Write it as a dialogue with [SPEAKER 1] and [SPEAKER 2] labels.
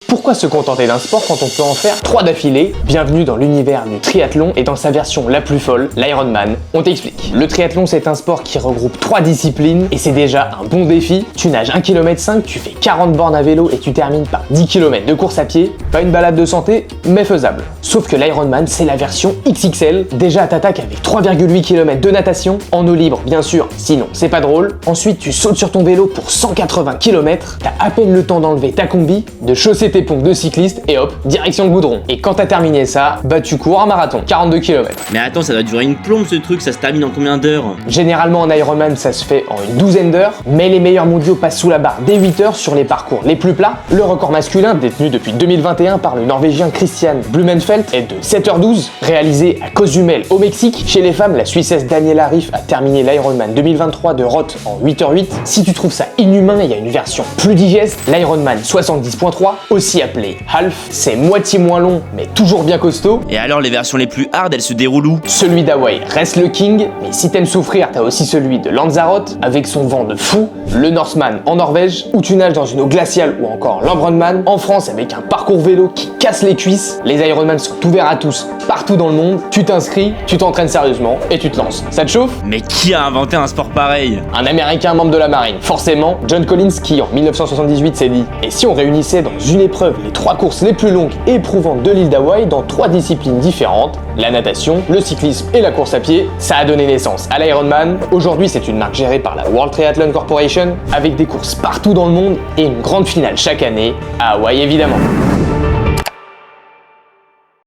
[SPEAKER 1] Pourquoi se contenter d'un sport quand on peut en faire 3 d'affilée? Bienvenue dans l'univers du triathlon et dans sa version la plus folle, l'Ironman. On t'explique. Le triathlon, c'est un sport qui regroupe 3 disciplines et c'est déjà un bon défi. Tu nages 1,5 km, tu fais 40 bornes à vélo et tu termines par 10 km de course à pied. Pas une balade de santé, mais faisable. Sauf que l'Ironman, c'est la version XXL. Déjà, t'attaques avec 3,8 km de natation, en eau libre bien sûr, sinon c'est pas drôle. Ensuite, tu sautes sur ton vélo pour 180 km. T'as à peine le temps d'enlever ta combi, de chausser tes pompes de cycliste et hop, direction le goudron. Et quand t'as terminé ça, bah tu cours un marathon, 42 km.
[SPEAKER 2] Mais attends, ça doit durer une plombe ce truc, ça se termine en combien d'heures?
[SPEAKER 1] Généralement en Ironman ça se fait en une douzaine d'heures, mais les meilleurs mondiaux passent sous la barre des 8 heures sur les parcours les plus plats. Le record masculin, détenu depuis 2021 par le Norvégien Christian Blumenfeld, est de 7h12, réalisé à Cozumel au Mexique. Chez les femmes, la Suissesse Daniela Ryf a terminé l'Ironman 2023 de Roth en 8h08. Si tu trouves ça inhumain, il y a une version plus digeste, l'Ironman 70.3, aussi appelé Half. C'est moitié moins long, mais toujours bien costaud.
[SPEAKER 2] Et alors les versions les plus hard, elles se déroulent où?
[SPEAKER 1] Celui d'Hawaï reste le king, mais si t'aimes souffrir, t'as aussi celui de Lanzarote, avec son vent de fou, le Northman en Norvège, où tu nages dans une eau glaciale, ou encore l'Ironman en France avec un parcours vélo qui casse les cuisses. Les Ironman sont ouverts à tous, partout dans le monde. Tu t'inscris, tu t'entraînes sérieusement, et tu te lances. Ça te chauffe?
[SPEAKER 2] Mais qui a inventé un sport pareil?
[SPEAKER 1] Un Américain membre de la marine, forcément, John Collins, qui en 1978 s'est dit « Et si on réunissait dans une épreuve les 3 courses les plus longues et éprouvantes de l'île d'Hawaï dans 3 disciplines différentes, la natation, le cyclisme et la course à pied ?» Ça a donné naissance à l'Ironman. Aujourd'hui, c'est une marque gérée par la World Triathlon Corporation, avec des courses partout dans le monde et une grande finale chaque année, à Hawaï évidemment.